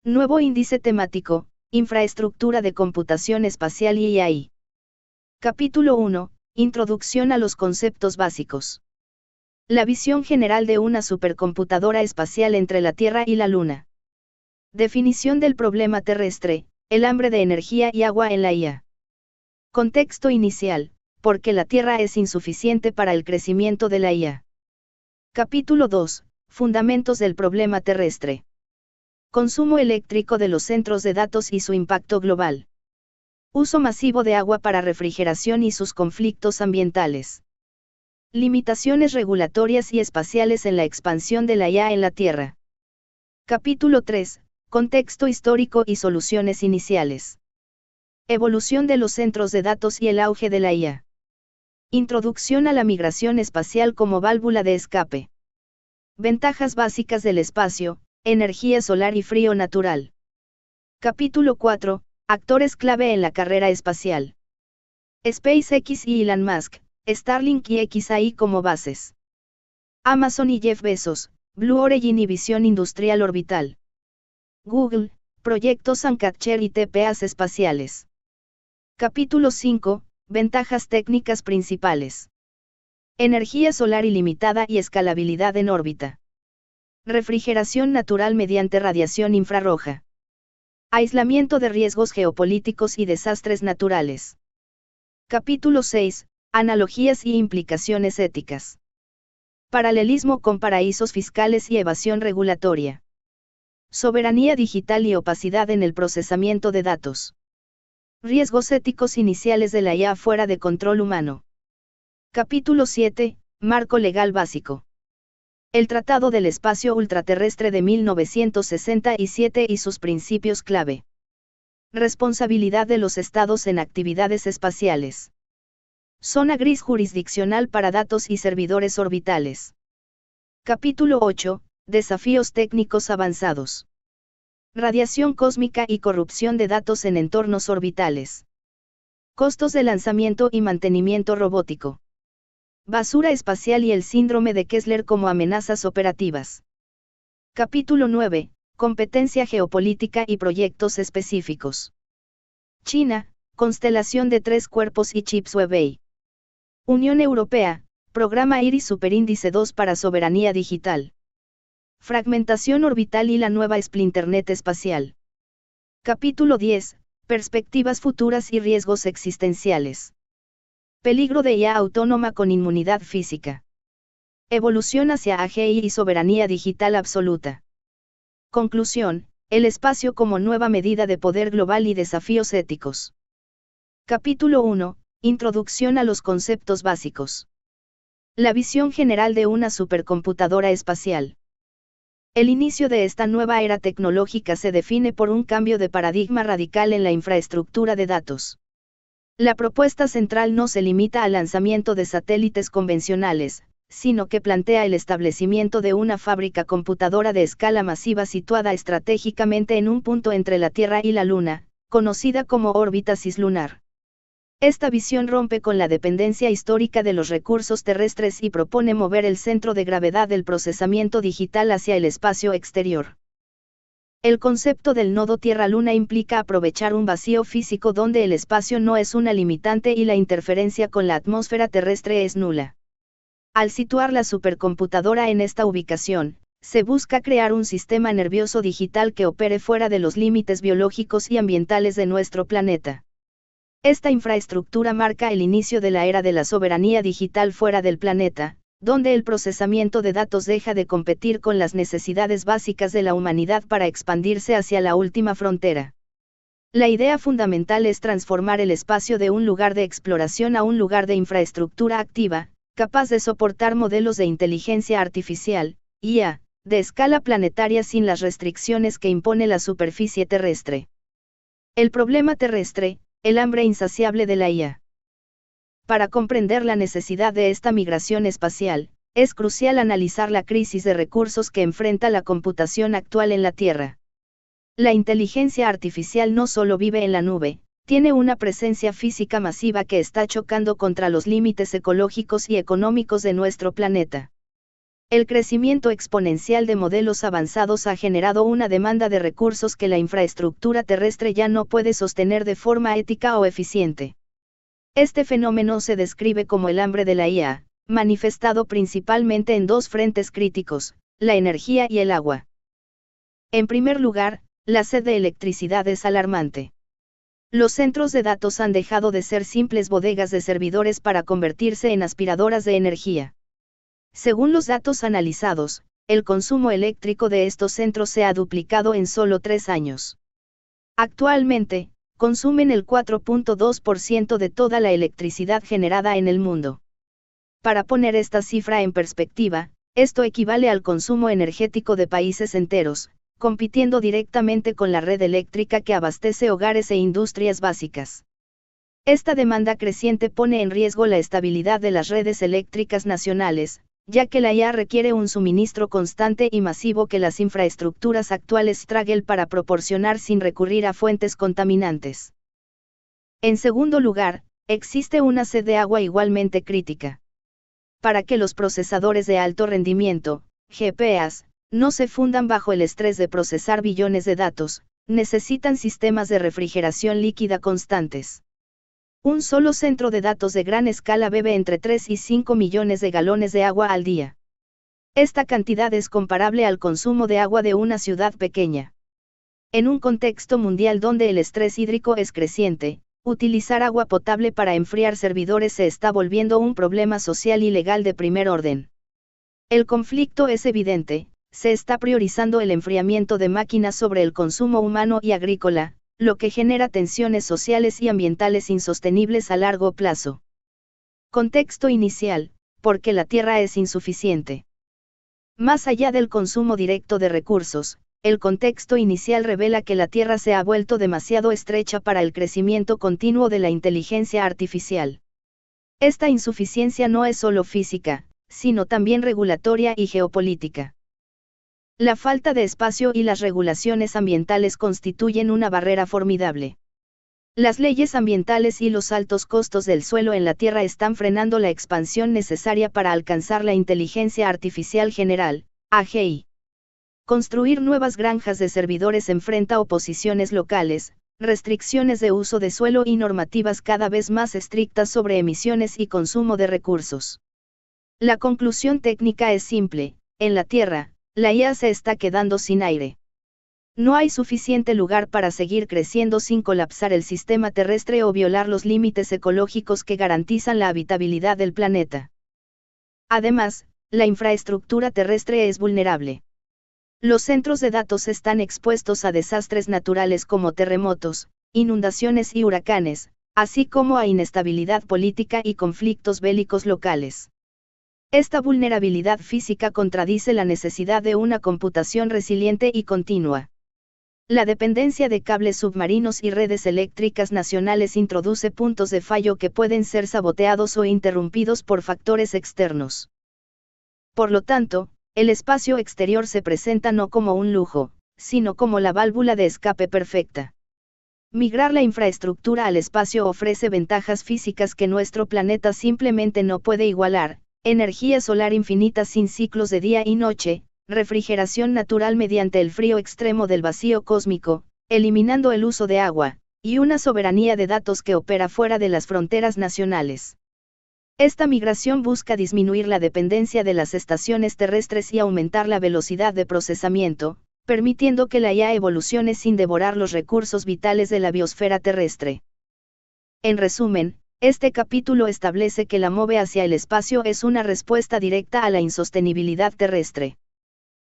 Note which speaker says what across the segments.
Speaker 1: Nuevo índice temático, Infraestructura de Computación Espacial y AI. Capítulo 1, Introducción a los conceptos básicos. La visión general de una supercomputadora espacial entre la Tierra y la Luna. Definición del problema terrestre, el hambre de energía y agua en la IA. Contexto inicial, ¿por qué la Tierra es insuficiente para el crecimiento de la IA? Capítulo 2, Fundamentos del problema terrestre. Consumo eléctrico de los centros de datos y su impacto global. Uso masivo de agua para refrigeración y sus conflictos ambientales. Limitaciones regulatorias y espaciales en la expansión de la IA en la Tierra. Capítulo 3, Contexto histórico y soluciones iniciales. Evolución de los centros de datos y el auge de la IA. Introducción a la migración espacial como válvula de escape. Ventajas básicas del espacio, energía solar y frío natural. Capítulo 4, Actores clave en la carrera espacial. SpaceX y Elon Musk, Starlink y XAI como bases. Amazon y Jeff Bezos, Blue Origin y visión industrial orbital. Google, proyectos Suncatcher y TPAs espaciales. Capítulo 5, Ventajas técnicas principales. Energía solar ilimitada y escalabilidad en órbita. Refrigeración natural mediante radiación infrarroja. Aislamiento de riesgos geopolíticos y desastres naturales. Capítulo 6, Analogías y implicaciones éticas. Paralelismo con paraísos fiscales y evasión regulatoria. Soberanía digital y opacidad en el procesamiento de datos. Riesgos éticos iniciales de la IA fuera de control humano. Capítulo 7, Marco legal básico. El Tratado del Espacio Ultraterrestre de 1967 y sus principios clave. Responsabilidad de los estados en actividades espaciales. Zona gris jurisdiccional para datos y servidores orbitales. Capítulo 8, Desafíos técnicos avanzados. Radiación cósmica y corrupción de datos en entornos orbitales. Costos de lanzamiento y mantenimiento robótico. Basura espacial y el síndrome de Kessler como amenazas operativas. Capítulo 9, Competencia geopolítica y proyectos específicos. China, constelación de 3 cuerpos y chips Huawei. Unión Europea, programa IRIS Superíndice 2 para soberanía digital. Fragmentación orbital y la nueva Splinternet espacial. Capítulo 10, Perspectivas futuras y riesgos existenciales. Peligro de IA autónoma con inmunidad física. Evolución hacia AGI y soberanía digital absoluta. Conclusión, el espacio como nueva medida de poder global y desafíos éticos. Capítulo 1, Introducción a los conceptos básicos. La visión general de una supercomputadora espacial. El inicio de esta nueva era tecnológica se define por un cambio de paradigma radical en la infraestructura de datos. La propuesta central no se limita al lanzamiento de satélites convencionales, sino que plantea el establecimiento de una fábrica computadora de escala masiva situada estratégicamente en un punto entre la Tierra y la Luna, conocida como órbita cislunar. Esta visión rompe con la dependencia histórica de los recursos terrestres y propone mover el centro de gravedad del procesamiento digital hacia el espacio exterior. El concepto del nodo Tierra-Luna implica aprovechar un vacío físico donde el espacio no es una limitante y la interferencia con la atmósfera terrestre es nula. Al situar la supercomputadora en esta ubicación, se busca crear un sistema nervioso digital que opere fuera de los límites biológicos y ambientales de nuestro planeta. Esta infraestructura marca el inicio de la era de la soberanía digital fuera del planeta, donde el procesamiento de datos deja de competir con las necesidades básicas de la humanidad para expandirse hacia la última frontera. La idea fundamental es transformar el espacio de un lugar de exploración a un lugar de infraestructura activa, capaz de soportar modelos de inteligencia artificial, IA, de escala planetaria sin las restricciones que impone la superficie terrestre. El problema terrestre, el hambre insaciable de la IA. Para comprender la necesidad de esta migración espacial, es crucial analizar la crisis de recursos que enfrenta la computación actual en la Tierra. La inteligencia artificial no solo vive en la nube, tiene una presencia física masiva que está chocando contra los límites ecológicos y económicos de nuestro planeta. El crecimiento exponencial de modelos avanzados ha generado una demanda de recursos que la infraestructura terrestre ya no puede sostener de forma ética o eficiente. Este fenómeno se describe como el hambre de la IA, manifestado principalmente en dos frentes críticos, la energía y el agua. En primer lugar, la sed de electricidad es alarmante. Los centros de datos han dejado de ser simples bodegas de servidores para convertirse en aspiradoras de energía. Según los datos analizados, el consumo eléctrico de estos centros se ha duplicado en solo 3 años. Actualmente, consumen el 4.2% de toda la electricidad generada en el mundo. Para poner esta cifra en perspectiva, esto equivale al consumo energético de países enteros, compitiendo directamente con la red eléctrica que abastece hogares e industrias básicas. Esta demanda creciente pone en riesgo la estabilidad de las redes eléctricas nacionales, ya que la IA requiere un suministro constante y masivo que las infraestructuras actuales struggle para proporcionar sin recurrir a fuentes contaminantes. En segundo lugar, existe una sed de agua igualmente crítica. Para que los procesadores de alto rendimiento, GPUs, no se fundan bajo el estrés de procesar billones de datos, necesitan sistemas de refrigeración líquida constantes. Un solo centro de datos de gran escala bebe entre 3 y 5 millones de galones de agua al día. Esta cantidad es comparable al consumo de agua de una ciudad pequeña. En un contexto mundial donde el estrés hídrico es creciente, utilizar agua potable para enfriar servidores se está volviendo un problema social y legal de primer orden. El conflicto es evidente, se está priorizando el enfriamiento de máquinas sobre el consumo humano y agrícola, lo que genera tensiones sociales y ambientales insostenibles a largo plazo. Contexto inicial, porque la Tierra es insuficiente. Más allá del consumo directo de recursos, el contexto inicial revela que la Tierra se ha vuelto demasiado estrecha para el crecimiento continuo de la inteligencia artificial. Esta insuficiencia no es solo física, sino también regulatoria y geopolítica. La falta de espacio y las regulaciones ambientales constituyen una barrera formidable. Las leyes ambientales y los altos costos del suelo en la Tierra están frenando la expansión necesaria para alcanzar la inteligencia artificial general, AGI. Construir nuevas granjas de servidores enfrenta oposiciones locales, restricciones de uso de suelo y normativas cada vez más estrictas sobre emisiones y consumo de recursos. La conclusión técnica es simple: en la Tierra, la IA se está quedando sin aire. No hay suficiente lugar para seguir creciendo sin colapsar el sistema terrestre o violar los límites ecológicos que garantizan la habitabilidad del planeta. Además, la infraestructura terrestre es vulnerable. Los centros de datos están expuestos a desastres naturales como terremotos, inundaciones y huracanes, así como a inestabilidad política y conflictos bélicos locales. Esta vulnerabilidad física contradice la necesidad de una computación resiliente y continua. La dependencia de cables submarinos y redes eléctricas nacionales introduce puntos de fallo que pueden ser saboteados o interrumpidos por factores externos. Por lo tanto, el espacio exterior se presenta no como un lujo, sino como la válvula de escape perfecta. Migrar la infraestructura al espacio ofrece ventajas físicas que nuestro planeta simplemente no puede igualar: energía solar infinita sin ciclos de día y noche, refrigeración natural mediante el frío extremo del vacío cósmico, eliminando el uso de agua, y una soberanía de datos que opera fuera de las fronteras nacionales. Esta migración busca disminuir la dependencia de las estaciones terrestres y aumentar la velocidad de procesamiento, permitiendo que la IA evolucione sin devorar los recursos vitales de la biosfera terrestre. En resumen, este capítulo establece que la MOVE hacia el espacio es una respuesta directa a la insostenibilidad terrestre.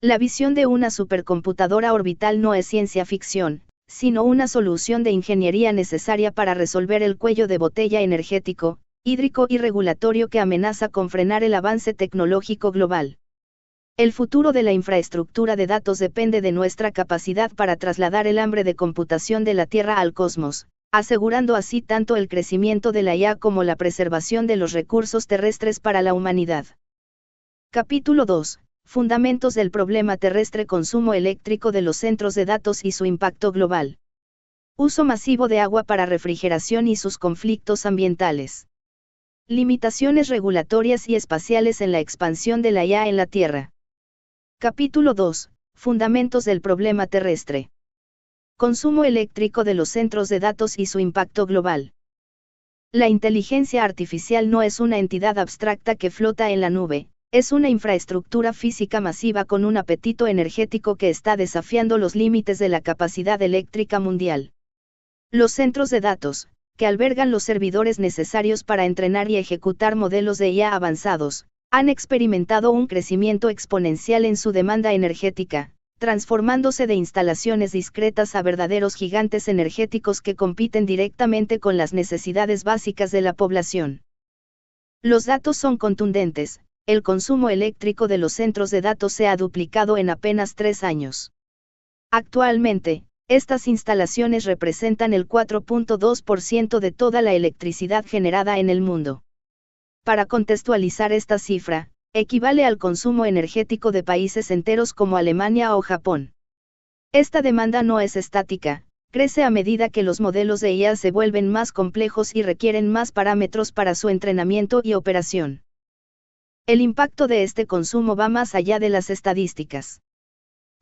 Speaker 1: La visión de una supercomputadora orbital no es ciencia ficción, sino una solución de ingeniería necesaria para resolver el cuello de botella energético, hídrico y regulatorio que amenaza con frenar el avance tecnológico global. El futuro de la infraestructura de datos depende de nuestra capacidad para trasladar el hambre de computación de la Tierra al cosmos, asegurando así tanto el crecimiento de la IA como la preservación de los recursos terrestres para la humanidad. Capítulo 2. Fundamentos del problema terrestre: consumo eléctrico de los centros de datos y su impacto global. Uso masivo de agua para refrigeración y sus conflictos ambientales. Limitaciones regulatorias y espaciales en la expansión de la IA en la Tierra. Capítulo 2. Fundamentos del problema terrestre. Consumo eléctrico de los centros de datos y su impacto global. La inteligencia artificial no es una entidad abstracta que flota en la nube, es una infraestructura física masiva con un apetito energético que está desafiando los límites de la capacidad eléctrica mundial. Los centros de datos, que albergan los servidores necesarios para entrenar y ejecutar modelos de IA avanzados, han experimentado un crecimiento exponencial en su demanda energética, transformándose de instalaciones discretas a verdaderos gigantes energéticos que compiten directamente con las necesidades básicas de la población. Los datos son contundentes, el consumo eléctrico de los centros de datos se ha duplicado en apenas 3 años. Actualmente, estas instalaciones representan el 4.2% de toda la electricidad generada en el mundo. Para contextualizar esta cifra, equivale al consumo energético de países enteros como Alemania o Japón. Esta demanda no es estática, crece a medida que los modelos de IA se vuelven más complejos y requieren más parámetros para su entrenamiento y operación. El impacto de este consumo va más allá de las estadísticas.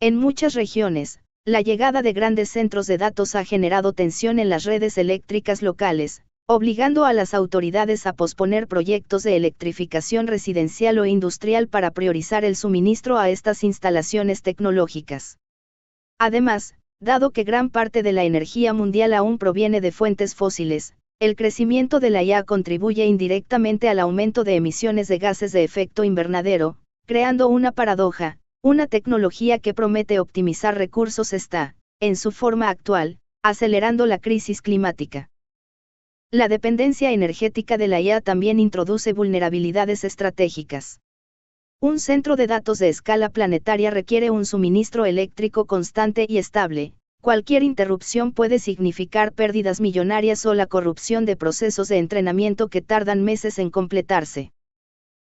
Speaker 1: En muchas regiones, la llegada de grandes centros de datos ha generado tensión en las redes eléctricas locales, obligando a las autoridades a posponer proyectos de electrificación residencial o industrial para priorizar el suministro a estas instalaciones tecnológicas. Además, dado que gran parte de la energía mundial aún proviene de fuentes fósiles, el crecimiento de la IA contribuye indirectamente al aumento de emisiones de gases de efecto invernadero, creando una paradoja: una tecnología que promete optimizar recursos está, en su forma actual, acelerando la crisis climática. La dependencia energética de la IA también introduce vulnerabilidades estratégicas. Un centro de datos de escala planetaria requiere un suministro eléctrico constante y estable. Cualquier interrupción puede significar pérdidas millonarias o la corrupción de procesos de entrenamiento que tardan meses en completarse.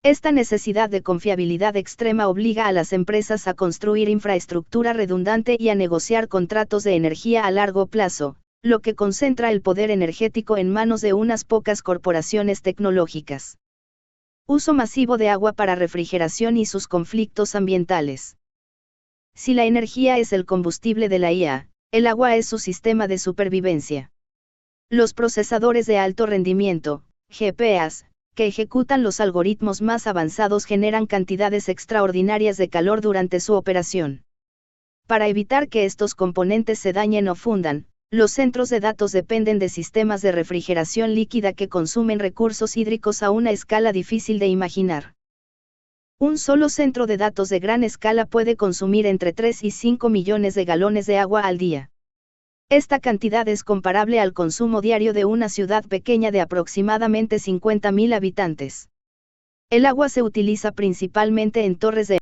Speaker 1: Esta necesidad de confiabilidad extrema obliga a las empresas a construir infraestructura redundante y a negociar contratos de energía a largo plazo, lo que concentra el poder energético en manos de unas pocas corporaciones tecnológicas. Uso masivo de agua para refrigeración y sus conflictos ambientales. Si la energía es el combustible de la IA, el agua es su sistema de supervivencia. Los procesadores de alto rendimiento, GPUs, que ejecutan los algoritmos más avanzados generan cantidades extraordinarias de calor durante su operación. Para evitar que estos componentes se dañen o fundan, los centros de datos dependen de sistemas de refrigeración líquida que consumen recursos hídricos a una escala difícil de imaginar. Un solo centro de datos de gran escala puede consumir entre 3 y 5 millones de galones de agua al día. Esta cantidad es comparable al consumo diario de una ciudad pequeña de aproximadamente 50.000 habitantes. El agua se utiliza principalmente en torres de